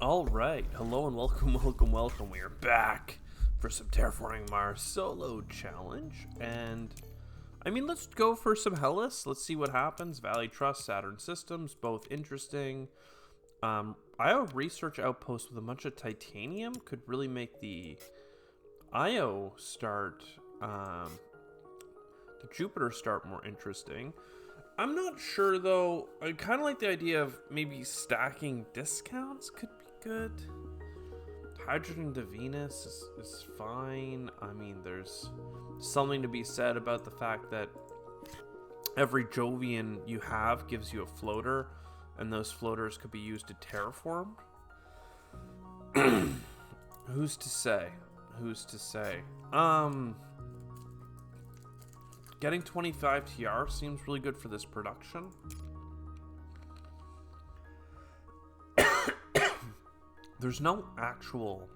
All right, hello and welcome, welcome. We are back for some Terraforming Mars solo challenge, and let's go for some Hellas. Let's see what happens. Valley Trust, Saturn Systems, both interesting. IO Research Outpost with a bunch of titanium could really make the IO start, the Jupiter start more interesting. I'm not sure though. I kind of like the idea of maybe stacking discounts could be good. Hydrogen to Venus is fine. I mean, there's something to be said about the fact that every Jovian you have gives you a floater, and those floaters could be used to terraform. Who's to say? Who's to say? Getting 25 TR seems really good for this production. There's no actual,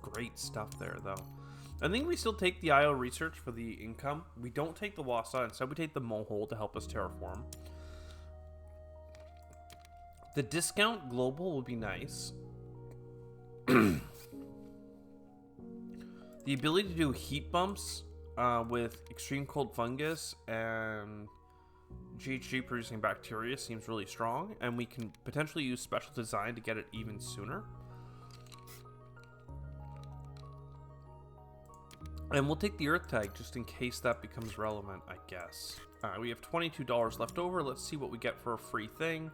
great stuff there, though. I think we still take the IO research for the income. We don't take the Wassa. Instead, we take the Mohole to help us terraform. The discount global would be nice. The ability to do heat bumps with extreme cold fungus and GHG producing bacteria seems really strong, and we can potentially use special design to get it even sooner. And we'll take the Earth tag just in case that becomes relevant, I guess. We have $22 left over. Let's see what we get for a free thing.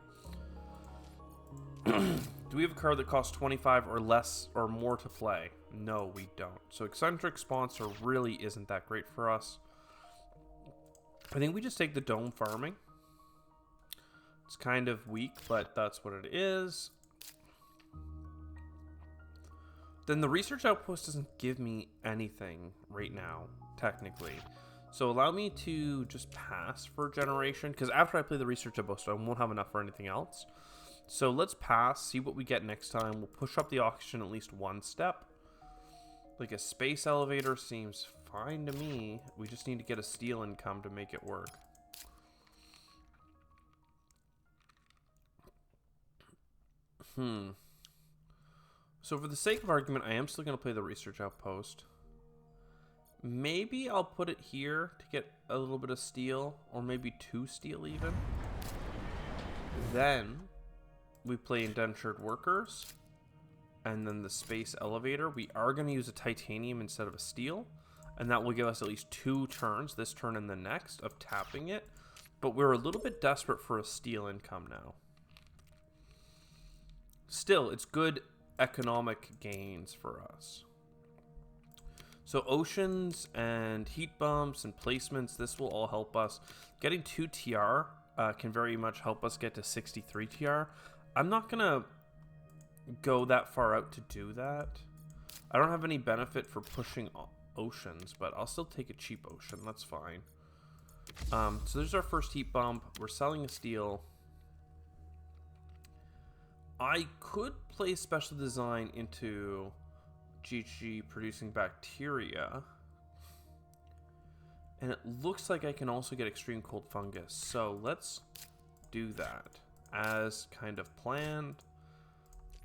Do we have a card that costs 25 or less or more to play? No, we don't. So Eccentric Sponsor really isn't that great for us. I think we just take the Dome Farming. It's kind of weak, but that's what it is. Then the Research Outpost doesn't give me anything right now, technically. So allow me to just pass for generation, because after I play the Research Outpost, I won't have enough for anything else. So let's pass, see what we get next time. We'll push up the auction at least one step. Like a space elevator seems fine to me. We just need to get a steel income to make it work. So for the sake of argument, I am still going to play the Research Outpost. Maybe I'll put it here to get a little bit of steel, or maybe 2 steel even. Then we play Indentured Workers, and then the Space Elevator. We are going to use a titanium instead of a steel, and that will give us at least 2 turns, this turn and the next, of tapping it. But we're a little bit desperate for a steel income now. Still, it's good economic gains for us. So oceans and heat bumps and placements, this will all help us. Getting 2 TR can very much help us get to 63 TR. I'm not going to go that far out to do that. I don't have any benefit for pushing oceans, but I'll still take a cheap ocean. That's fine. So there's our first heat bump. We're selling a steel. I could play special design into GHG producing bacteria. And it looks like I can also get extreme cold fungus. So let's do that as kind of planned.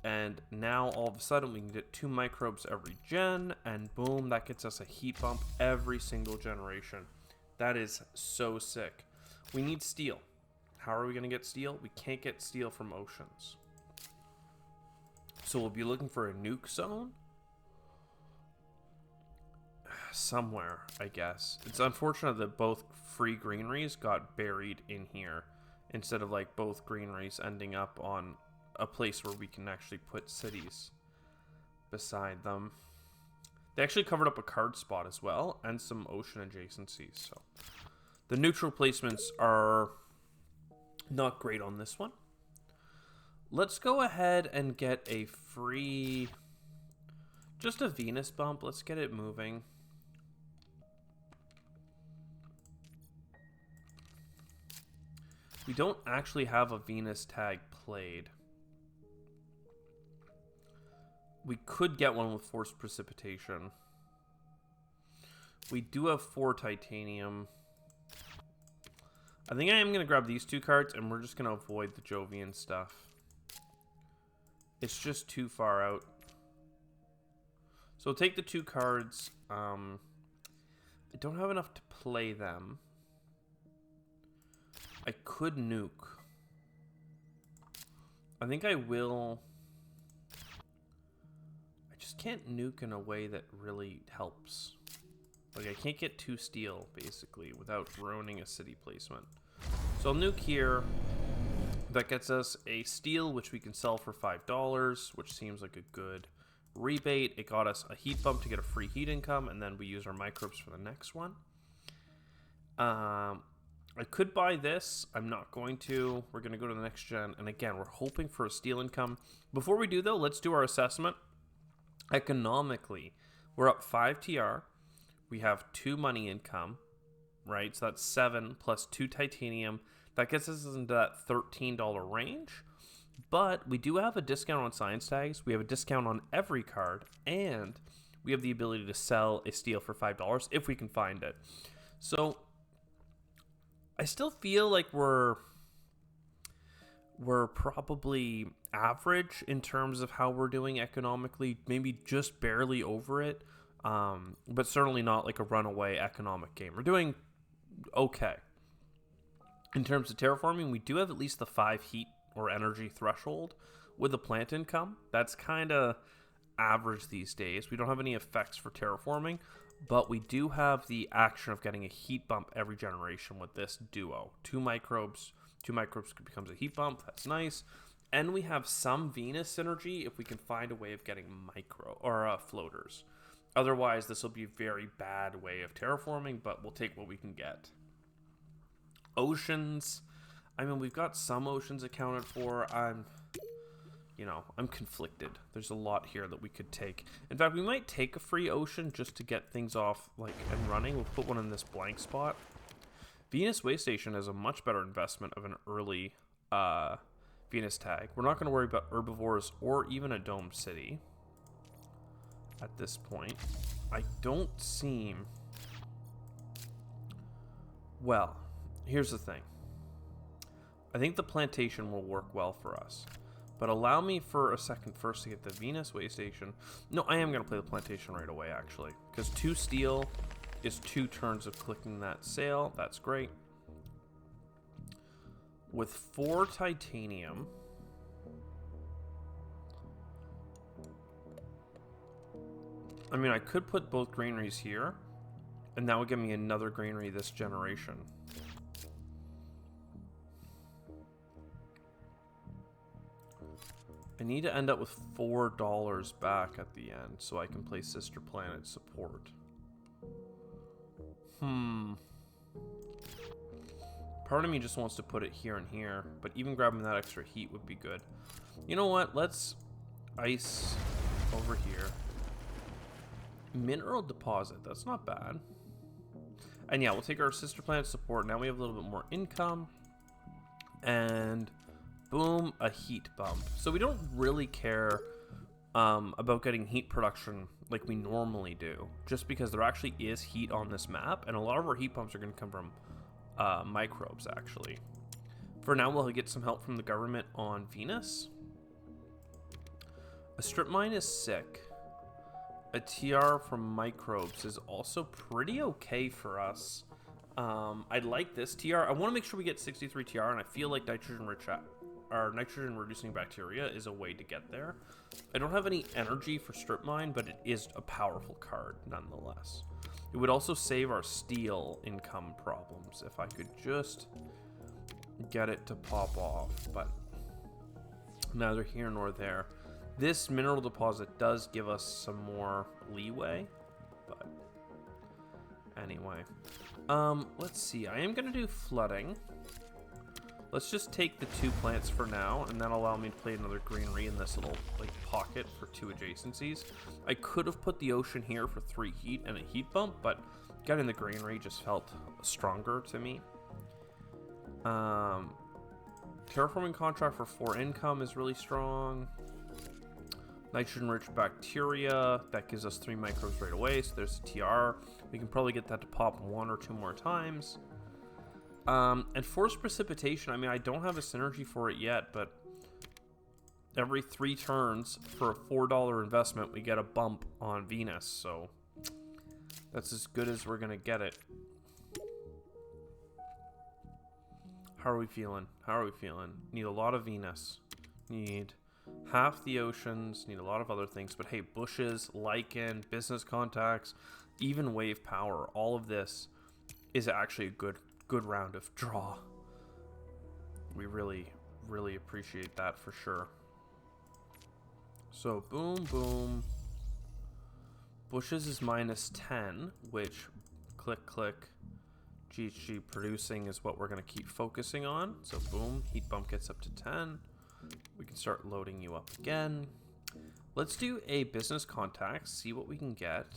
And now all of a sudden we can get 2 microbes every gen, and boom, that gets us a heat bump every single generation. That is so sick. We need steel. How are we going to get steel? We can't get steel from oceans. So we'll be looking for a nuke zone somewhere, I guess. It's unfortunate that both free greeneries got buried in here instead of like both greeneries ending up on a place where we can actually put cities beside them. They actually covered up a card spot as well and some ocean adjacencies. So the neutral placements are not great on this one. Let's go ahead and get a free, just a Venus bump. Let's get it moving. We don't actually have a Venus tag played. We could get one with forced precipitation. We do have 4 titanium. I think I am going to grab these 2 cards, and we're just going to avoid the Jovian stuff. It's just too far out. So we'll take the 2 cards. I don't have enough to play them. I could nuke. I think I will. I just can't nuke in a way that really helps. Like, I can't get 2 steel, basically, without ruining a city placement. So I'll nuke here. That gets us a steel, which we can sell for $5, which seems like a good rebate. It got us a heat bump to get a free heat income, and then we use our microbes for the next one. I could buy this. I'm not going to. We're going to go to the next gen. And again, we're hoping for a steel income. Before we do, though, let's do our assessment. Economically, we're up 5 TR. We have 2 money income, right? So that's 7 plus 2 titanium. That gets us into that $13 range. But we do have a discount on science tags. We have a discount on every card. And we have the ability to sell a steel for $5 if we can find it. So I still feel like we're probably average in terms of how we're doing economically, maybe just barely over it, but certainly not like a runaway economic game. We're doing okay. In terms of terraforming, we do have at least the 5 heat or energy threshold with the plant income. That's kind of average these days. We don't have any effects for terraforming, but we do have the action of getting a heat bump every generation with this duo. 2 microbes becomes a heat bump. That's nice. And we have some Venus synergy if we can find a way of getting floaters. Otherwise, this will be a very bad way of terraforming, but we'll take what we can get. Oceans. I mean, we've got some oceans accounted for. I'm conflicted. There's a lot here that we could take. In fact, we might take a free ocean just to get things off and running. We'll put one in this blank spot. Venus Way Station is a much better investment of an early Venus tag. We're not going to worry about herbivores or even a dome city at this point. I don't seem... Well, here's the thing. I think the plantation will work well for us. But allow me for a second first to get the Venus Way Station. No, I am going to play the plantation right away, actually. Because 2 steel is 2 turns of clicking that sail. That's great. With 4 titanium... I mean, I could put both granaries here. And that would give me another granary this generation. I need to end up with $4 back at the end so I can play Sister Planet support. Part of me just wants to put it here and here, but even grabbing that extra heat would be good. You know what? Let's ice over here. Mineral deposit. That's not bad. And yeah, we'll take our Sister Planet support. Now we have a little bit more income. And... boom, a heat bump. So we don't really care about getting heat production like we normally do, just because there actually is heat on this map, and a lot of our heat bumps are going to come from microbes, actually. For now, we'll get some help from the government on Venus. A strip mine is sick. A TR from microbes is also pretty okay for us. I'd like this TR. I want to make sure we get 63 TR, and I feel like nitrogen reducing bacteria is a way to get there. I don't have any energy for strip mine, but it is a powerful card nonetheless. It would also save our steel income problems if I could just get it to pop off, but neither here nor there. This mineral deposit does give us some more leeway, but anyway. Let's see. I am going to do flooding. Let's just take the 2 plants for now, and then allow me to play another greenery in this little pocket for 2 adjacencies. I could have put the ocean here for 3 heat and a heat bump, but getting the greenery just felt stronger to me. Terraforming contract for 4 income is really strong. Nitrogen-rich bacteria, that gives us 3 microbes right away, so there's a TR. We can probably get that to pop 1 or 2 more times. And forced precipitation, I mean, I don't have a synergy for it yet, but every 3 turns for a $4 investment, we get a bump on Venus. So that's as good as we're going to get it. How are we feeling? How are we feeling? Need a lot of Venus. Need half the oceans. Need a lot of other things. But hey, bushes, lichen, business contacts, even wave power. All of this is actually a good round of draw. We really appreciate that for sure. So boom, boom. Bushes is -10, which click. GHG producing is what we're going to keep focusing on. So boom, heat bump gets up to 10. We can start loading you up again. Let's do a business contact, see what we can get.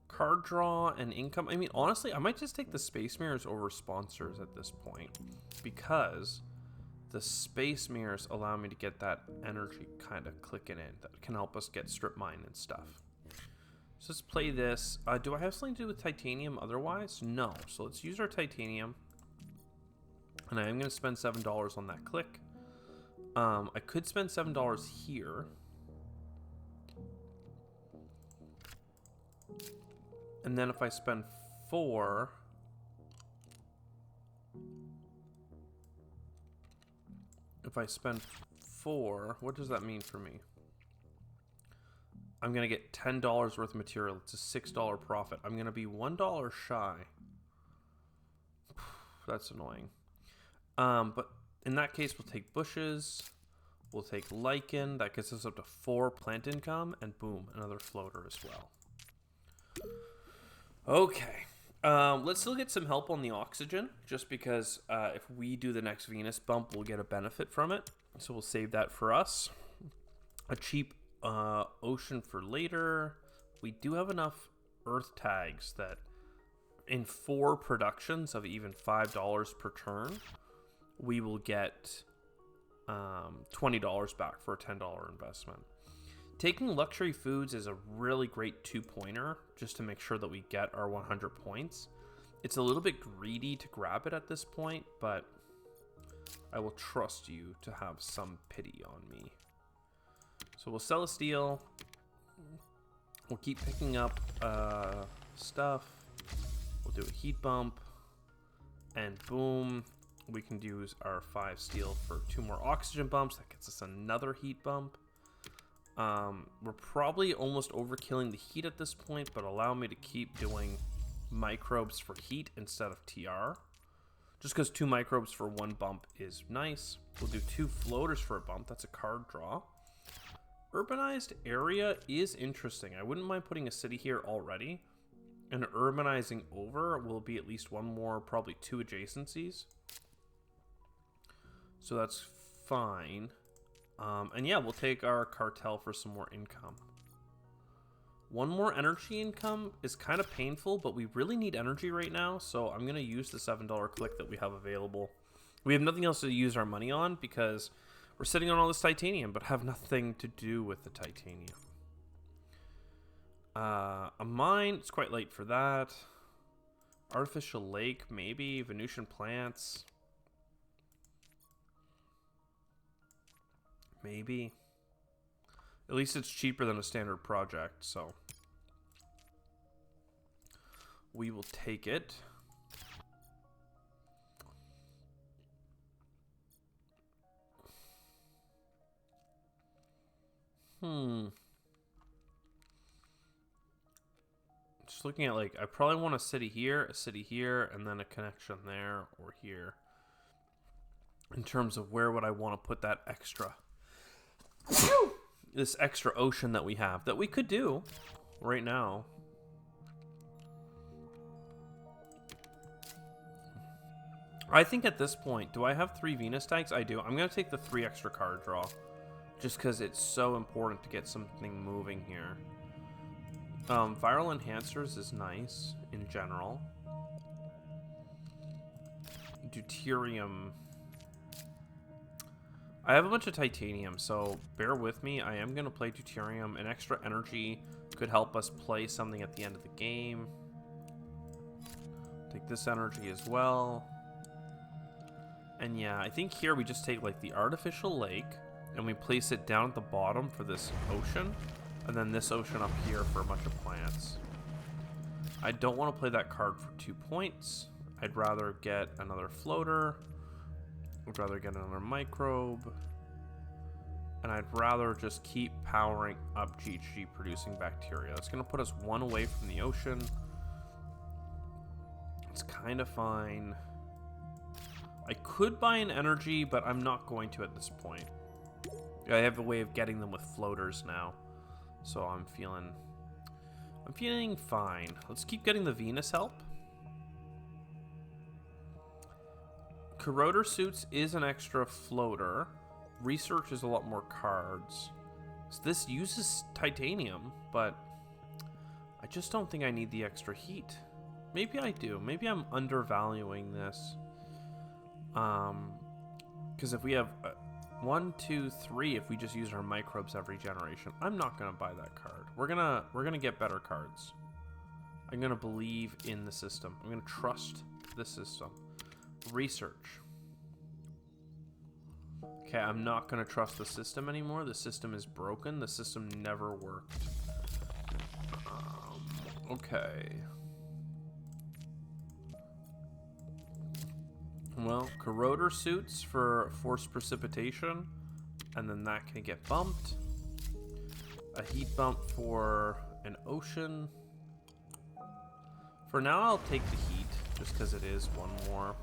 Card draw and income. I mean, honestly, I might just take the space mirrors over sponsors at this point, because the space mirrors allow me to get that energy kind of clicking in that can help us get strip mine and stuff. So let's play this. Do I have something to do with titanium otherwise? No. So let's use our titanium. And I am going to spend $7 on that click. I could spend $7 here. And then if I spend 4... If I spend 4, what does that mean for me? I'm going to get $10 worth of material. It's a $6 profit. I'm going to be $1 shy. That's annoying. But in that case, we'll take bushes. We'll take lichen. That gets us up to 4 plant income. And boom, another floater as well. Okay. Let's still get some help on the oxygen, just because if we do the next Venus bump, we'll get a benefit from it. So we'll save that for us. A cheap ocean for later. We do have enough earth tags that in 4 productions of even $5 per turn, we will get $20 back for a $10 investment. Taking luxury foods is a really great 2-pointer just to make sure that we get our 100 points. It's a little bit greedy to grab it at this point, but I will trust you to have some pity on me. So we'll sell a steel. We'll keep picking up stuff. We'll do a heat bump. And boom, we can use our 5 steel for 2 more oxygen bumps. That gets us another heat bump. We're probably almost overkilling the heat at this point, but allow me to keep doing microbes for heat instead of TR. Just because 2 microbes for 1 bump is nice. We'll do 2 floaters for a bump. That's a card draw. Urbanized area is interesting. I wouldn't mind putting a city here already. And urbanizing over will be at least 1 more, probably 2 adjacencies. So that's fine. And yeah, we'll take our cartel for some more income. 1 more energy income is kind of painful, but we really need energy right now. So I'm going to use the $7 click that we have available. We have nothing else to use our money on because we're sitting on all this titanium, but have nothing to do with the titanium. A mine, it's quite late for that. Artificial lake, maybe. Venusian plants. Maybe. At least it's cheaper than a standard project, so we will take it. Just looking at, like, I probably want a city here, and then a connection there or here. In terms of where would I want to put that extra this extra ocean that we have, that we could do right now. I think at this point, do I have 3 Venus tags? I do. I'm going to take the 3 extra card draw, just because it's so important to get something moving here. Viral enhancers is nice in general. Deuterium. I have a bunch of titanium, so bear with me. I am going to play deuterium. An extra energy could help us play something at the end of the game. Take this energy as well. And yeah, I think here we just take like the artificial lake, and we place it down at the bottom for this ocean, and then this ocean up here for a bunch of plants. I don't want to play that card for 2 points. I'd rather get another floater. I'd rather get another microbe. And I'd rather just keep powering up GHG producing bacteria. It's going to put us 1 away from the ocean. It's kind of fine. I could buy an energy, but I'm not going to at this point. I have a way of getting them with floaters now. So I'm feeling fine. Let's keep getting the Venus help. Corroder Suits is an extra floater. Research is a lot more cards. So this uses titanium, but I just don't think I need the extra heat. Maybe I do. Maybe I'm undervaluing this. Because if we have 1, 2, 3, if we just use our microbes every generation, I'm not gonna buy that card. We're gonna get better cards. I'm gonna believe in the system. I'm gonna trust the system. Research. Okay, I'm not gonna trust the system anymore. The system is broken. The system never worked. Okay. Well, Corroder Suits for forced precipitation, and then that can get bumped. A heat bump for an ocean. For now, I'll take the heat, just because it is 1 more.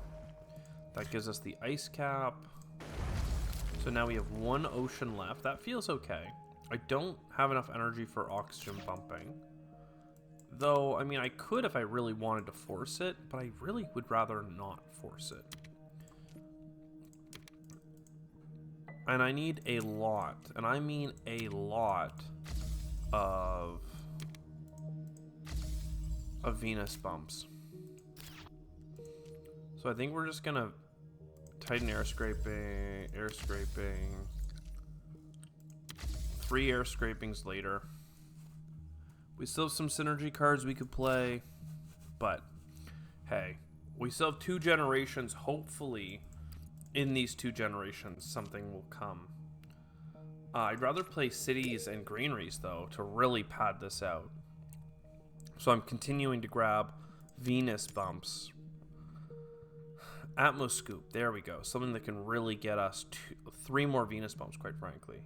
That gives us the ice cap. So now we have 1 ocean left. That feels okay. I don't have enough energy for oxygen bumping. Though, I mean, I could if I really wanted to force it, but I really would rather not force it. And I need a lot, and I mean a lot of Venus bumps. So I think we're just gonna Titan air scraping, 3 air scrapings later. We still have some synergy cards we could play, but hey, we still have 2 generations. Hopefully, in these 2 generations, something will come. I'd rather play cities and greeneries, though, to really pad this out. So I'm continuing to grab Venus bumps. Atmoscoop, there we go. Something that can really get us 3 more Venus bumps, quite frankly.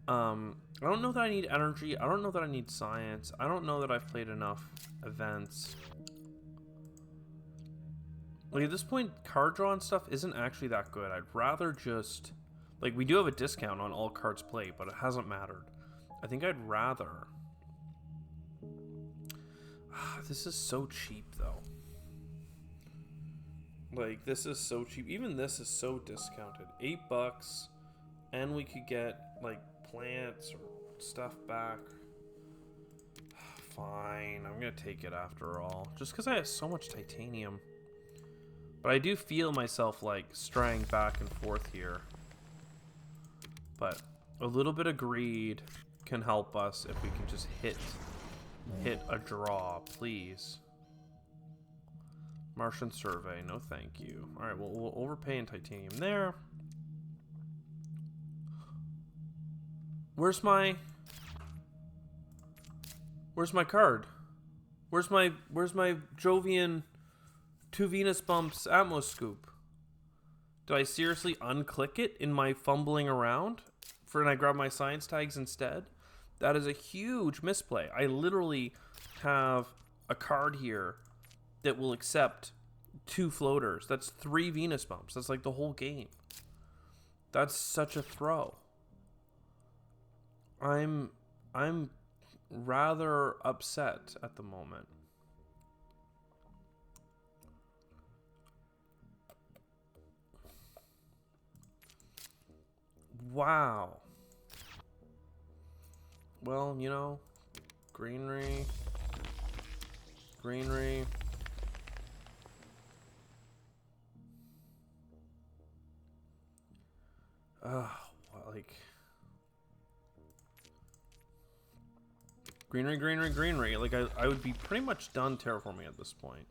I don't know that I need energy. I don't know that I need science. I don't know that I've played enough events. Like, at this point, card draw and stuff isn't actually that good. I'd rather just... Like, we do have a discount on all cards played, but it hasn't mattered. I think I'd rather... This is so cheap, though. Like, this is so cheap. Even this is so discounted. $8, and we could get, like, plants or stuff back. Fine, I'm gonna take it after all. Just because I have so much titanium. But I do feel myself, like, straying back and forth here. But a little bit of greed can help us if we can just hit a draw, please. Martian survey, no thank you. All right, well, we'll overpay in titanium there. Where's my card? Where's my Jovian 2 Venus bumps Atmoscoop? Did I seriously unclick it in my fumbling around? And I grab my science tags instead? That is a huge misplay. I literally have a card here that will accept 2 floaters. That's 3 Venus bumps. That's like the whole game. That's such a throw. I'm rather upset at the moment. Wow. Well, you know, greenery. Like greenery. Like I would be pretty much done terraforming at this point.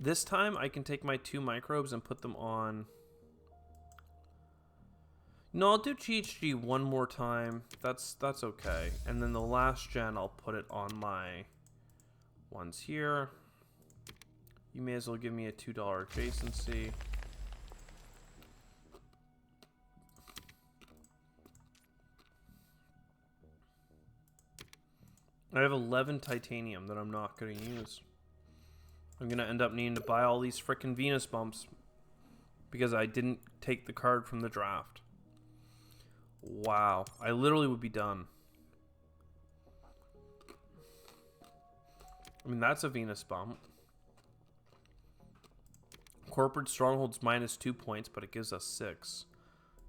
This time I can take my 2 microbes and put them on. No, I'll do GHG one more time. That's okay. And then the last gen, I'll put it on my ones here. You may as well give me a $2 adjacency. I have 11 titanium that I'm not going to use. I'm going to end up needing to buy all these frickin' Venus bumps because I didn't take the card from the draft. Wow. I literally would be done. I mean, that's a Venus bump. Corporate Stronghold's -2 points, but it gives us 6.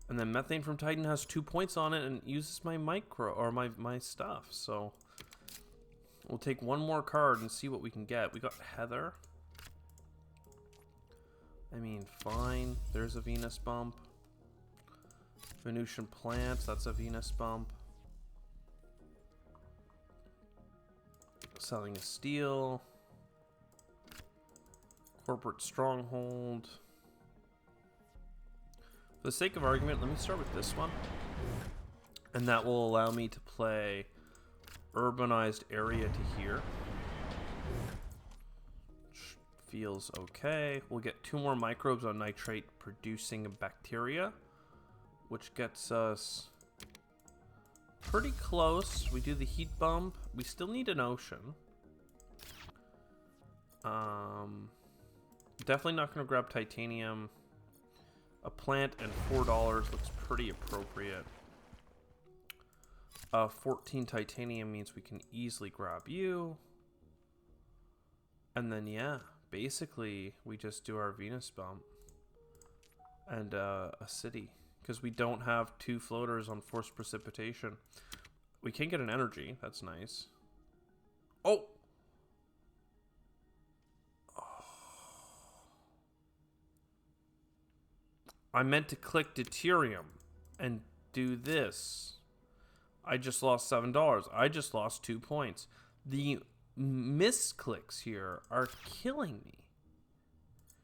And then Methane from Titan has 2 points on it and uses my micro, or my stuff, so... We'll take one more card and see what we can get. We got Heather. I mean, fine. There's a Venus bump. Venusian Plants, that's a Venus bump. Selling a Steel. Corporate Stronghold. For the sake of argument, let me start with this one. And that will allow me to play Urbanized Area to here. Which feels okay. We'll get 2 more microbes on nitrate producing a bacteria, which gets us pretty close. We do the heat bump. We still need an ocean. Definitely not going to grab titanium. A plant and $4 looks pretty appropriate. 14 titanium means we can easily grab you. And then, yeah, basically we just do our Venus bump. And a city. Because we don't have 2 floaters on forced precipitation. We can get an energy. That's nice. Oh! I meant to click deuterium and do this. I just lost $7. I just lost 2 points. The misclicks here are killing me.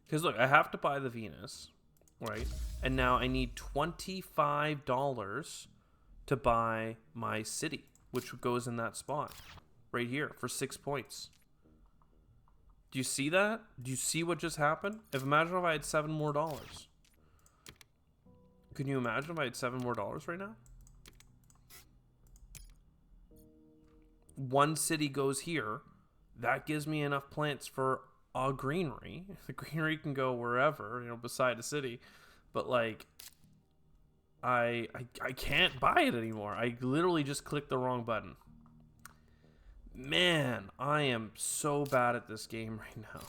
Because look, I have to buy the Venus, right? And now I need $25 to buy my city, which goes in that spot right here for 6 points. Do you see that? Do you see what just happened? Imagine if I had $7 more. Can you imagine if I had $7 more right now? One city goes here. That gives me enough plants for a greenery. The greenery can go wherever, you know, beside a city. But like, I can't buy it anymore. I literally just clicked the wrong button. Man, I am so bad at this game right now.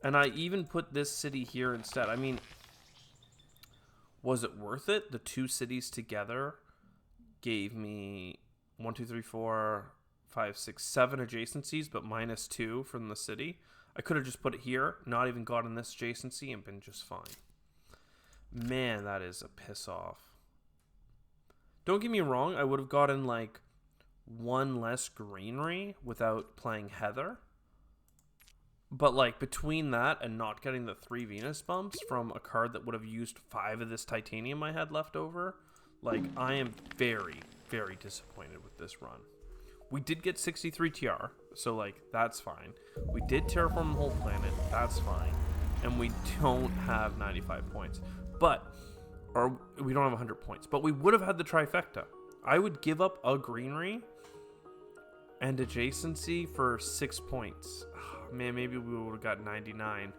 And I even put this city here instead. I mean, was it worth it? The 2 cities together gave me 1, 2, 3, 4, 5, 6, 7 adjacencies, but -2 from the city. I could have just put it here, not even gotten this adjacency, and been just fine. Man, that is a piss off. Don't get me wrong, I would have gotten like 1 less greenery without playing Heather. But like between that and not getting the 3 Venus bumps from a card that would have used 5 of this titanium I had left over, like I am very, very disappointed with this run. We did get 63 TR, so like that's fine. We did terraform the whole planet, that's fine. And we don't have 95 points. But, or we don't have 100 points, but we would have had the trifecta. I would give up a greenery and adjacency for 6 points. Oh, man, maybe we would have got 99.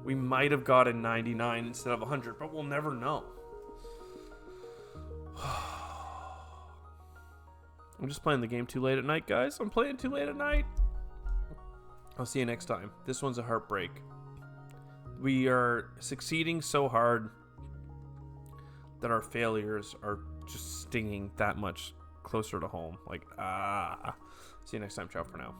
We might have gotten 99 instead of 100, but we'll never know. I'm just playing the game too late at night, guys. I'm playing too late at night. I'll see you next time. This one's a heartbreak. We are succeeding so hard that our failures are just stinging that much closer to home. Like, see you next time. Ciao for now.